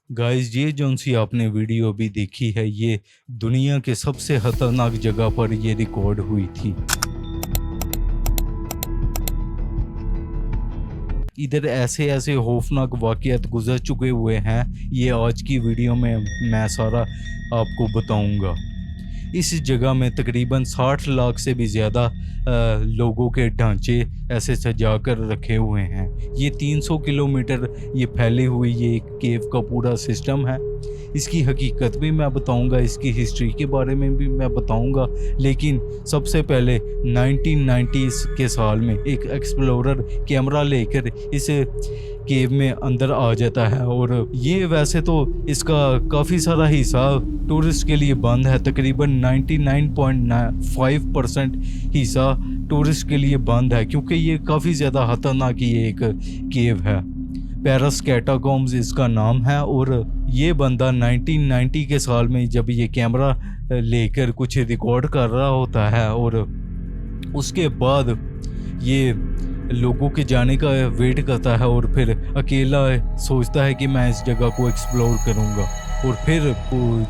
Guys ये जौन सी आपने वीडियो अभी देखी है ये दुनिया के सबसे खतरनाक जगह पर ये रिकॉर्ड हुई थी। इधर ऐसे ऐसे खौफनाक वाक़यात गुजर चुके हुए हैं, ये आज की वीडियो में मैं सारा आपको बताऊंगा। इस जगह में तकरीबन 60 लाख से भी ज़्यादा लोगों के ढांचे ऐसे सजा कर रखे हुए हैं। ये 300 किलोमीटर ये फैली हुई ये एक केव का पूरा सिस्टम है। इसकी हकीकत भी मैं बताऊंगा, इसकी हिस्ट्री के बारे में भी मैं बताऊंगा। लेकिन सबसे पहले 1990s के साल में एक एक्सप्लोरर कैमरा लेकर इस केव में अंदर आ जाता है और ये वैसे तो इसका काफ़ी सारा हिस्सा टूरिस्ट के लिए बंद है। तकरीबन 99.5% हिस्सा टूरिस्ट के लिए बंद है क्योंकि ये काफ़ी ज़्यादा खतरनाक ये एक केव है। पेरिस कैटाकॉम्स इसका नाम है और ये बंदा 1990 के साल में जब ये कैमरा लेकर कुछ रिकॉर्ड कर रहा होता है और उसके बाद ये लोगों के जाने का वेट करता है और फिर अकेला सोचता है कि मैं इस जगह को एक्सप्लोर करूंगा। और फिर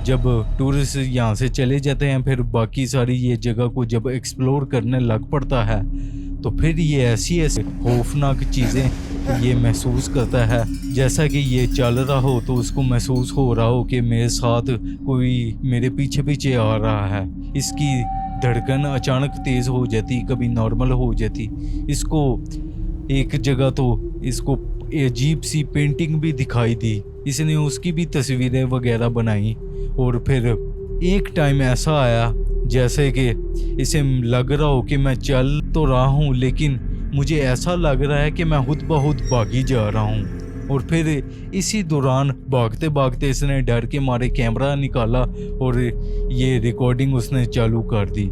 जब टूरिस्ट यहाँ से चले जाते हैं फिर बाकी सारी ये जगह को जब एक्सप्लोर करने लग पड़ता है तो फिर ये ऐसी खौफनाक चीज़ें ये महसूस करता है जैसा कि ये चल रहा हो तो उसको महसूस हो रहा हो कि मेरे साथ कोई मेरे पीछे पीछे आ रहा है। इसकी धड़कन अचानक तेज़ हो जाती, कभी नॉर्मल हो जाती। इसको एक जगह तो इसको अजीब सी पेंटिंग भी दिखाई दी, इसने उसकी भी तस्वीरें वगैरह बनाई। और फिर एक टाइम ऐसा आया जैसे कि इसे लग रहा हो कि मैं चल तो रहा हूँ लेकिन मुझे ऐसा लग रहा है कि मैं खुद ब खुद भागी जा रहा हूँ। और फिर इसी दौरान भागते भागते इसने डर के मारे कैमरा निकाला और ये रिकॉर्डिंग उसने चालू कर दी।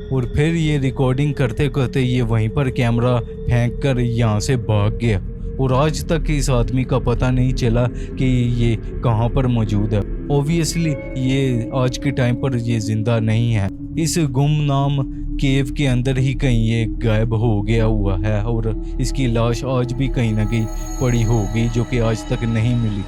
और फिर ये रिकॉर्डिंग करते करते ये वहीं पर कैमरा फेंक कर यहाँ से भाग गया और आज तक इस आदमी का पता नहीं चला कि ये कहाँ पर मौजूद है। ऑब्वियसली ये आज के टाइम पर ये ज़िंदा नहीं है, इस गुमनाम केव के अंदर ही कहीं ये गायब हो गया हुआ है और इसकी लाश आज भी कहीं ना कहीं पड़ी होगी जो कि आज तक नहीं मिली।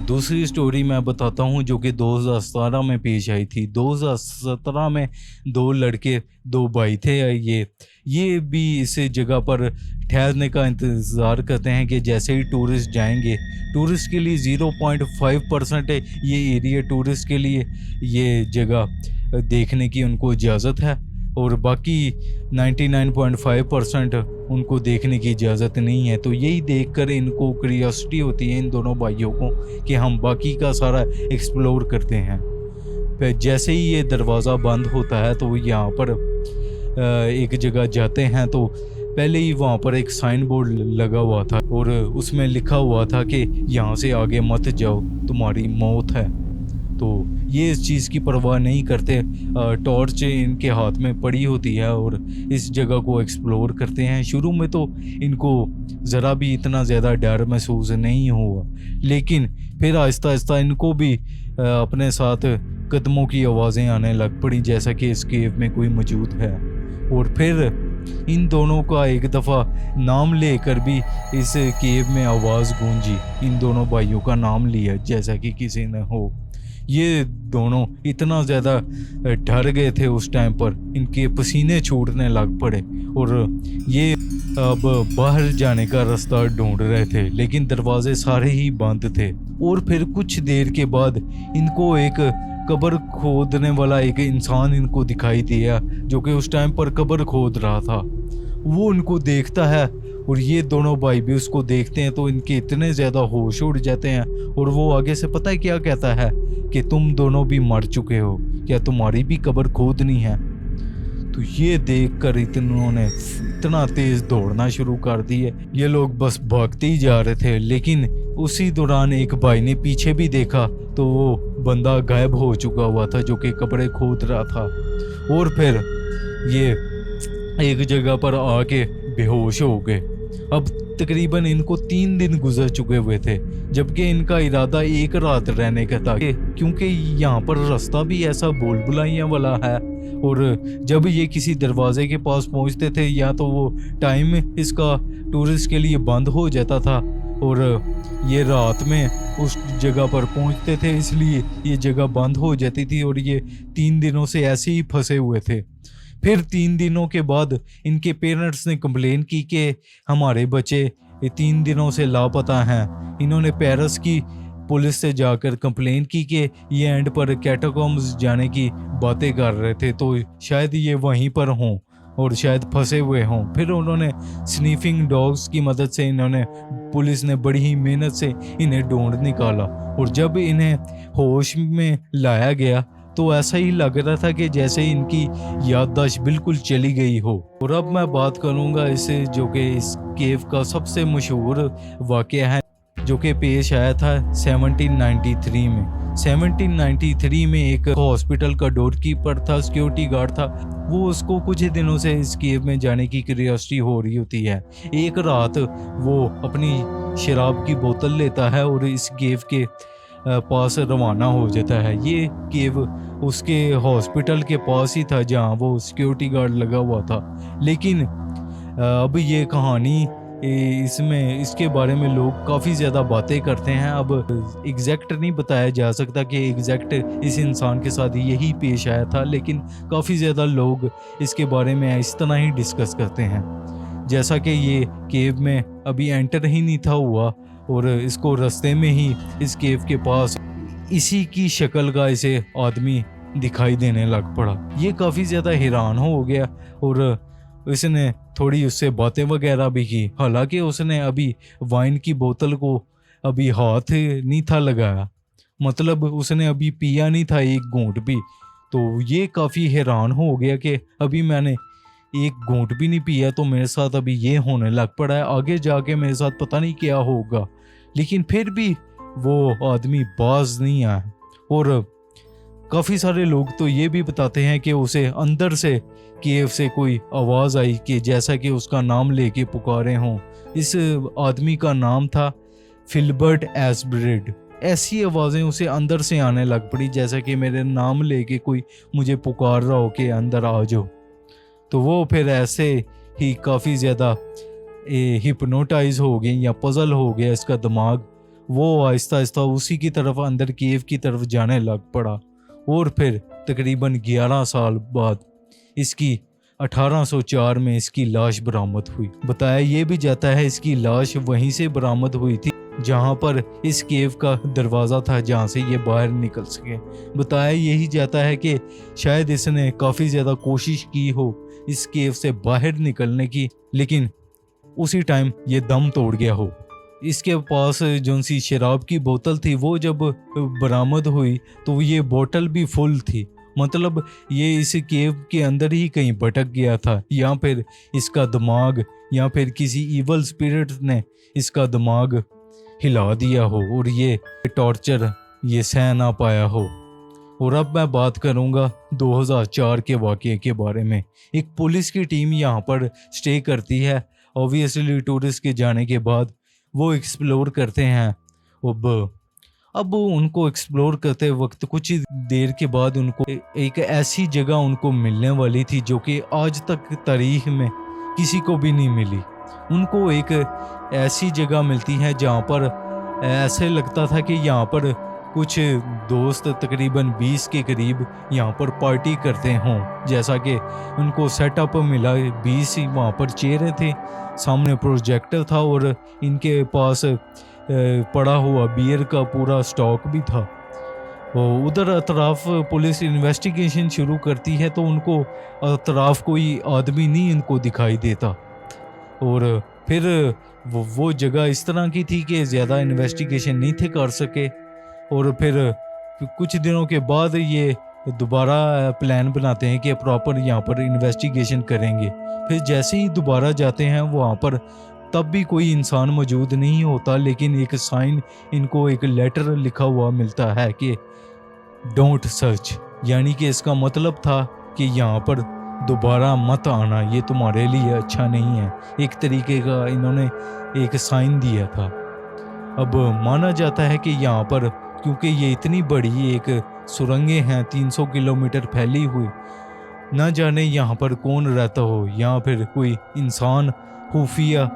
दूसरी स्टोरी मैं बताता हूँ जो कि 2017 में पेश आई थी। 2017 में दो भाई थे। ये भी इस जगह पर ठहरने का इंतज़ार करते हैं कि जैसे ही टूरिस्ट जाएंगे। टूरिस्ट के लिए 0.5% ये एरिया टूरिस्ट के लिए ये जगह देखने की उनको इजाज़त है और बाकी 99.5% उनको देखने की इजाज़त नहीं है। तो यही देखकर इनको क्यूरियोसिटी होती है इन दोनों भाइयों को कि हम बाकी का सारा एक्सप्लोर करते हैं। फिर जैसे ही ये दरवाज़ा बंद होता है तो यहाँ पर एक जगह जाते हैं तो पहले ही वहाँ पर एक साइन बोर्ड लगा हुआ था और उसमें लिखा हुआ था कि यहाँ से आगे मत जाओ, तुम्हारी मौत है। तो ये इस चीज़ की परवाह नहीं करते, टॉर्च इनके हाथ में पड़ी होती है और इस जगह को एक्सप्लोर करते हैं। शुरू में तो इनको ज़रा भी इतना ज़्यादा डर महसूस नहीं हुआ लेकिन फिर आहिस्ता आहिस्ता इनको भी अपने साथ कदमों की आवाज़ें आने लग पड़ी जैसा कि इस केव में कोई मौजूद है। और फिर इन दोनों का एक दफ़ा नाम लेकर भी इस केव में आवाज़ गूंजी। इन दोनों भाइयों का नाम लिया जैसा कि किसी ने हो। ये दोनों इतना ज़्यादा डर गए थे उस टाइम पर, इनके पसीने छूटने लग पड़े और ये अब बाहर जाने का रास्ता ढूंढ रहे थे लेकिन दरवाजे सारे ही बंद थे। और फिर कुछ देर के बाद इनको एक कब्र खोदने वाला एक इंसान इनको दिखाई दिया जो कि उस टाइम पर कब्र खोद रहा था। वो उनको देखता है और ये दोनों भाई भी उसको देखते हैं तो इनके इतने ज़्यादा होश उड़ जाते हैं और वो आगे से पता है क्या कहता है कि तुम दोनों भी मर चुके हो, क्या तुम्हारी भी कब्र खोदनी है। तो ये देखकर इन्होंने इतना तेज़ दौड़ना शुरू कर दी है। ये लोग बस भागते ही जा रहे थे लेकिन उसी दौरान एक भाई ने पीछे भी देखा तो वो बंदा गायब हो चुका हुआ था जो कि कब्रें खोद रहा था। और फिर ये एक जगह पर आके बेहोश हो गए। अब तकरीबन इनको 3 दिन गुजर चुके हुए थे, जबकि इनका इरादा एक रात रहने का था, क्योंकि यहाँ पर रास्ता भी ऐसा भूल भुलाइयाँ वाला है। और जब ये किसी दरवाजे के पास पहुँचते थे या तो वो टाइम इसका टूरिस्ट के लिए बंद हो जाता था, और ये रात में उस जगह पर पहुँचते थे, इसलिए ये जगह बंद हो जाती थी और ये 3 दिनों से ऐसे ही फंसे हुए थे। फिर 3 दिनों के बाद इनके पेरेंट्स ने कंप्लेन की कि हमारे बच्चे 3 दिनों से लापता हैं। इन्होंने पेरिस की पुलिस से जाकर कंप्लेन की कि ये एंड पर कैटाकॉम्स जाने की बातें कर रहे थे, तो शायद ये वहीं पर हों और शायद फंसे हुए हों। फिर उन्होंने स्नीफिंग डॉग्स की मदद से पुलिस ने बड़ी ही मेहनत से इन्हें ढूंढ निकाला, और जब इन्हें होश में लाया गया तो ऐसा ही लग रहा था कि जैसे इनकी याददाश्त बिल्कुल चली गई हो। और अब मैं बात करूंगा इससे, जो कि इस केव का सबसे मशहूर वाक़या है, जो कि पेश आया था 1793 में। 1793 में एक हॉस्पिटल का डोरकीपर था, सिक्योरिटी गार्ड था, वो उसको कुछ दिनों से इस केव में जाने की क्यूरियोसिटी हो रही होती है। एक रात वो अपनी शराब की बोतल लेता है और इस केव के पास रवाना हो जाता है। ये केव उसके हॉस्पिटल के पास ही था जहाँ वो सिक्योरिटी गार्ड लगा हुआ था। लेकिन अब ये कहानी इसके बारे में लोग काफ़ी ज़्यादा बातें करते हैं। अब एग्जैक्ट नहीं बताया जा सकता कि एग्जैक्ट इस इंसान के साथ यही पेश आया था, लेकिन काफ़ी ज़्यादा लोग इसके बारे में इस तरह ही डिस्कस करते हैं, जैसा कि ये केव में अभी एंटर ही नहीं था हुआ और इसको रास्ते में ही इस केव के पास इसी की शक्ल का इसे आदमी दिखाई देने लग पड़ा। ये काफ़ी ज़्यादा हैरान हो गया और उसने थोड़ी उससे बातें वगैरह भी की। हालांकि उसने अभी वाइन की बोतल को अभी हाथ नहीं था लगाया, मतलब उसने अभी पिया नहीं था एक घूंट भी। तो ये काफ़ी हैरान हो गया कि अभी मैंने एक घूंट भी नहीं पिया तो मेरे साथ अभी ये होने लग पड़ा है, आगे जाके मेरे साथ पता नहीं क्या होगा। लेकिन फिर भी वो आदमी बाज नहीं आया। और काफ़ी सारे लोग तो ये भी बताते हैं कि उसे अंदर से केव से कोई आवाज़ आई कि जैसा कि उसका नाम लेके पुकारे हों। इस आदमी का नाम था फिल्बर्ट एस्ब्रिड। ऐसी आवाज़ें उसे अंदर से आने लग पड़ी जैसा कि मेरे नाम लेके कोई मुझे पुकार रहा हो कि अंदर आ जाओ। तो वो फिर ऐसे ही काफ़ी ज़्यादा हिप्नोटाइज हो गई या पजल हो गया इसका दिमाग। वो आहिस्ता आहिस्ता उसी की तरफ अंदर केव की तरफ जाने लग पड़ा। और फिर तकरीबन 11 साल बाद इसकी 1804 में इसकी लाश बरामद हुई। बताया ये भी जाता है इसकी लाश वहीं से बरामद हुई थी जहां पर इस केव का दरवाज़ा था जहां से ये बाहर निकल सके। बताया यही जाता है कि शायद इसने काफ़ी ज़्यादा कोशिश की हो इस केव से बाहर निकलने की, लेकिन उसी टाइम ये दम तोड़ गया हो। इसके पास जो सी शराब की बोतल थी वो जब बरामद हुई तो ये बोतल भी फुल थी, मतलब ये इस केव के अंदर ही कहीं भटक गया था, या फिर इसका दिमाग या फिर किसी इवल स्पिरिट ने इसका दिमाग हिला दिया हो और ये टॉर्चर ये सह ना पाया हो। और अब मैं बात करूंगा 2004 के वाक़ये के बारे में। एक पुलिस की टीम यहाँ पर स्टे करती है। ऑब्वियसली टूरिस्ट के जाने के बाद वो एक्सप्लोर करते हैं। अब उनको एक्सप्लोर करते वक्त कुछ देर के बाद उनको एक ऐसी जगह उनको मिलने वाली थी जो कि आज तक तारीख में किसी को भी नहीं मिली। उनको एक ऐसी जगह मिलती है जहाँ पर ऐसे लगता था कि यहाँ पर कुछ दोस्त तकरीबन 20 के करीब यहाँ पर पार्टी करते हों, जैसा कि उनको सेटअप मिला। 20 ही वहाँ पर चेयरें थे, सामने प्रोजेक्टर था और इनके पास पड़ा हुआ बियर का पूरा स्टॉक भी था। उधर अतराफ पुलिस इन्वेस्टिगेशन शुरू करती है तो उनको अतराफ कोई आदमी नहीं इनको दिखाई देता। और फिर वो जगह इस तरह की थी कि ज़्यादा इन्वेस्टिगेशन नहीं थे कर सके। और फिर कुछ दिनों के बाद ये दोबारा प्लान बनाते हैं कि प्रॉपर यहाँ पर इन्वेस्टिगेशन करेंगे। फिर जैसे ही दोबारा जाते हैं वहाँ पर तब भी कोई इंसान मौजूद नहीं होता, लेकिन एक साइन इनको एक लेटर लिखा हुआ मिलता है कि डोंट सर्च, यानी कि इसका मतलब था कि यहाँ पर दोबारा मत आना, ये तुम्हारे लिए अच्छा नहीं है। एक तरीके का इन्होंने एक साइन दिया था। अब माना जाता है कि यहाँ पर क्योंकि ये इतनी बड़ी एक सुरंगें हैं 300 किलोमीटर फैली हुई, ना जाने यहाँ पर कौन रहता हो, या फिर कोई इंसान खुफिया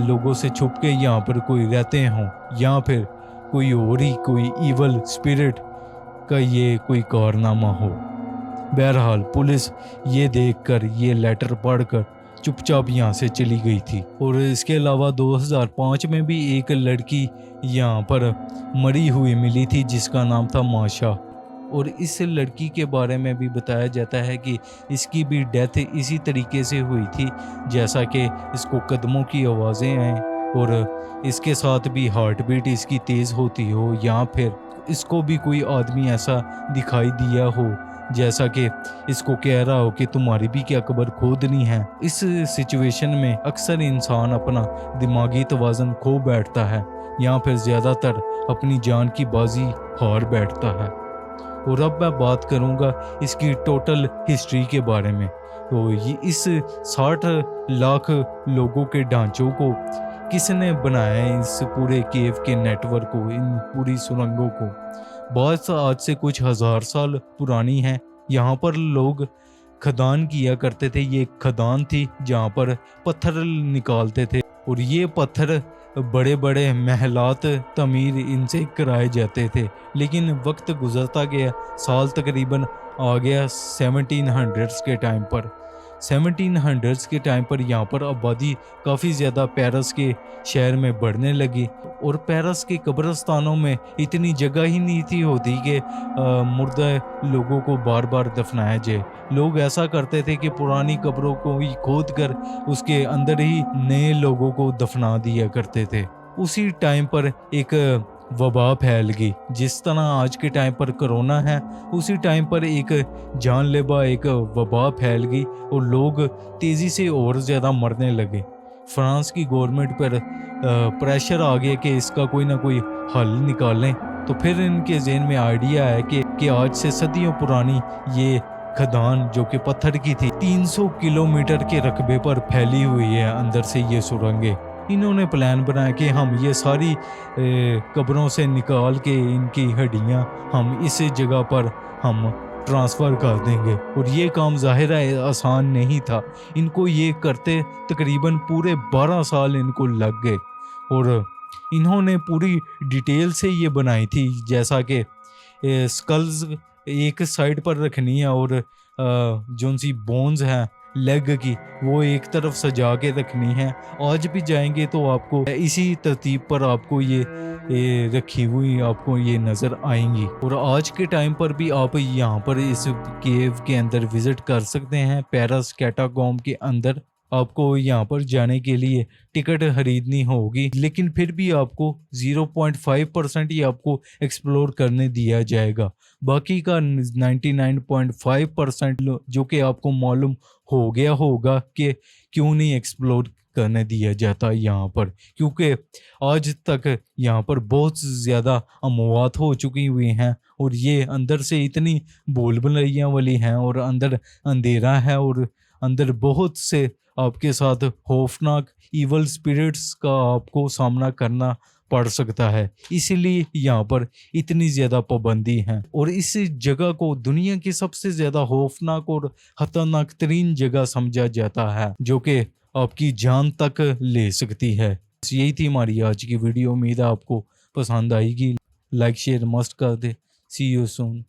लोगों से छुप के यहाँ पर कोई रहते हों, या फिर कोई और ही कोई इवल स्पिरिट का ये कोई कारनामा हो। बहरहाल पुलिस ये देखकर, ये लेटर पढ़कर चुपचाप यहाँ से चली गई थी। और इसके अलावा 2005 में भी एक लड़की यहाँ पर मरी हुई मिली थी जिसका नाम था माशा, और इस लड़की के बारे में भी बताया जाता है कि इसकी भी डेथ इसी तरीके से हुई थी जैसा कि इसको कदमों की आवाज़ें आएँ और इसके साथ भी हार्ट बीट इसकी तेज़ होती हो, या फिर इसको भी कोई आदमी ऐसा दिखाई दिया हो जैसा कि इसको कह रहा हो कि तुम्हारी भी क्या कब्र खोदनी है। इस सिचुएशन में अक्सर इंसान अपना दिमागी तवाज़ुन खो बैठता है, या फिर ज़्यादातर अपनी जान की बाजी हार बैठता है। और अब मैं बात करूंगा इसकी टोटल हिस्ट्री के बारे में। तो ये इस 60 लाख लोगों के ढांचों को किसने बनाया है, इस पूरे केव के नेटवर्क को, इन पूरी सुरंगों को। बात आज से कुछ हज़ार साल पुरानी है। यहाँ पर लोग खदान किया करते थे। ये खदान थी जहाँ पर पत्थर निकालते थे, और ये पत्थर बड़े बड़े महलात तमीर इनसे कराए जाते थे। लेकिन वक्त गुजरता गया, साल तकरीबन आ गया 1700s के टाइम पर। 1700s के टाइम पर यहाँ पर आबादी काफ़ी ज़्यादा पेरिस के शहर में बढ़ने लगी, और पेरिस के कब्रिस्तानों में इतनी जगह ही नहीं थी होती कि मुर्दा लोगों को बार बार दफनाया जाए। लोग ऐसा करते थे कि पुरानी कब्रों को ही खोद कर उसके अंदर ही नए लोगों को दफना दिया करते थे। उसी टाइम पर एक वबा फैल गई। जिस तरह आज के टाइम पर कोरोना है, उसी टाइम पर एक जानलेवा एक वबा फैल गई और लोग तेज़ी से और ज़्यादा मरने लगे। फ्रांस की गवर्नमेंट पर प्रेशर आ गया कि इसका कोई ना कोई हल निकालें। तो फिर इनके ज़हन में आइडिया है कि आज से सदियों पुरानी ये खदान जो कि पत्थर की थी 300 किलोमीटर के रकबे पर फैली हुई है अंदर से ये सुरंगें। इन्होंने प्लान बनाया कि हम ये सारी कब्रों से निकाल के इनकी हड्डियाँ हम इस जगह पर हम ट्रांसफ़र कर देंगे। और ये काम ज़ाहिर है आसान नहीं था। इनको ये करते तकरीबन पूरे 12 साल इनको लग गए, और इन्होंने पूरी डिटेल से ये बनाई थी जैसा कि स्कल्स एक साइड पर रखनी है, और जो सी बोन्स हैं लेग की वो एक तरफ सजा के रखनी है। आज भी जाएंगे तो आपको इसी तरतीब पर आपको ये रखी हुई आपको ये नज़र आएंगी। और आज के टाइम पर भी आप यहाँ पर इस केव के अंदर विज़िट कर सकते हैं। पेरिस कैटाकॉम्ब के अंदर आपको यहाँ पर जाने के लिए टिकट खरीदनी होगी, लेकिन फिर भी आपको 0.5% ही आपको एक्सप्लोर करने दिया जाएगा। बाकी का 99.5% जो कि आपको मालूम हो गया होगा कि क्यों नहीं एक्सप्लोर करने दिया जाता यहाँ पर, क्योंकि आज तक यहाँ पर बहुत ज़्यादा अमवात हो चुकी हुई हैं, और ये अंदर से इतनी भूल भुलैया वाली हैं, और अंदर अंधेरा है, और अंदर बहुत से आपके साथ खौफनाक इवल स्पिरिट्स का आपको सामना करना पड़ सकता है। इसीलिए यहाँ पर इतनी ज़्यादा पाबंदी है, और इस जगह को दुनिया की सबसे ज़्यादा खौफनाक और खतरनाक तरीन जगह समझा जाता है, जो कि आपकी जान तक ले सकती है। यही थी हमारी आज की वीडियो। उम्मीद है आपको पसंद आएगी। लाइक शेयर मस्ट कर दे। See you soon,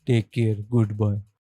take care, good bye.